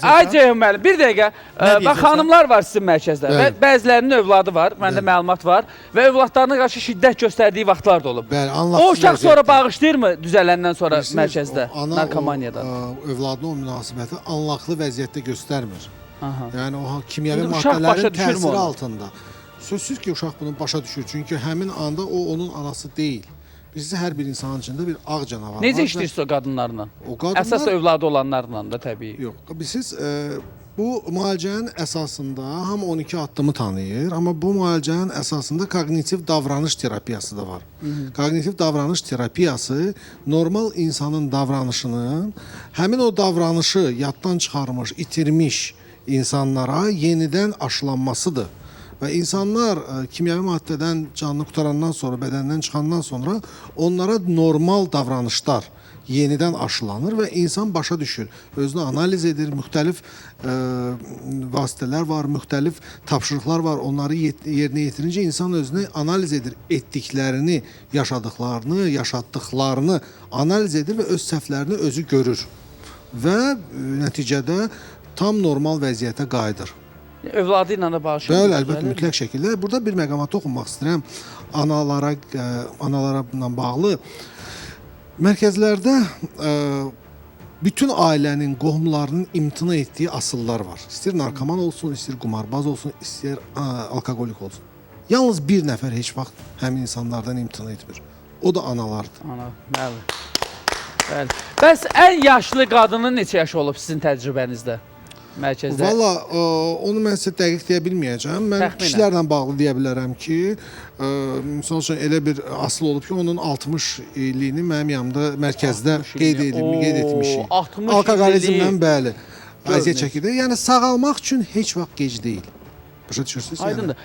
Ay Ceyhun müəllim, bir dəqiqə. Bax, xanımlar var sizin mərkəzdə və bəzilərinin övladı var, məndə məlumat var və övladlarına qarşı şiddət göstərdiyi vaxtlar da olub. Bəli, O uşaq sonra bağışlayırmı düzələndən sonra mərkəzdə, narkomaniyadan? Övladına o münasibəti anlaqlı vəziyyətdə göstərmir. Yəni o kimyəvi İndi uşaq başa maddələrin düşürmü təsiri onu? altında. Sözsüz ki, uşaq bunu başa düşür. Çünki həmin anda o onun anası deyil. Bizdə hər bir insanın içində bir ağ canavar var. Necə işləyirsə o qadınlarla? O qadınlar... Əsas övladı olanlarla da təbii. Yox, siz bu müalicənin əsasında hamı 12 addımı tanıyır, amma bu müalicənin əsasında koqnitiv davranış terapiyası da var. Koqnitiv davranış terapiyası normal insanın davranışının həmin o davranışı yaddan çıxarmış, itirmiş insanlara yenidən aşılanmasıdır. Və insanlar kimyəvi maddədən canını qutarandan sonra, bədəndən çıxandan sonra onlara normal davranışlar yenidən aşılanır və insan başa düşür. Özünü analiz edir, müxtəlif vasitələr var, müxtəlif tapşırıqlar var. Onları yerinə yetirincə insan özünü analiz edir. Etdiklərini, yaşadıqlarını, yaşatdıqlarını analiz edir və öz səhvlərini özü görür. Və nəticədə tam normal vəziyyətə qayıdır. Övladı ilə də bağışlayır. Bəli, əlbəttə, mütləq şəkildə. Burada bir məqama toxunmaq istəyirəm. Analara bağlı. Mərkəzlərdə bütün ailənin, qohumlarının imtina etdiyi asıllar var. İstəyir narkoman olsun, istəyir qumarbaz olsun, istəyir alkoqolik olsun. Yalnız bir nəfər heç vaxt həmin insanlardan imtina etmir. O da analardır. Ana, bəli. Bəli. Bəs ən yaşlı qadının neçə yaşı olub sizin təcrübənizdə? Mərkəzdə. Valla onu mən sizə dəqiq deyə bilməyəcəm. Mən kişilərlə bağlı deyə bilərəm ki, misal üçün elə bir asıl olub ki, onun 60 illiyini mənim yanımda mərkəzdə qeyd etmişik. Alkoqolizmlə bəli, əziyyət çəkirdi. Yəni sağalmaq üçün heç vaxt gec deyil. Başa düşürsünüz? Aydındır.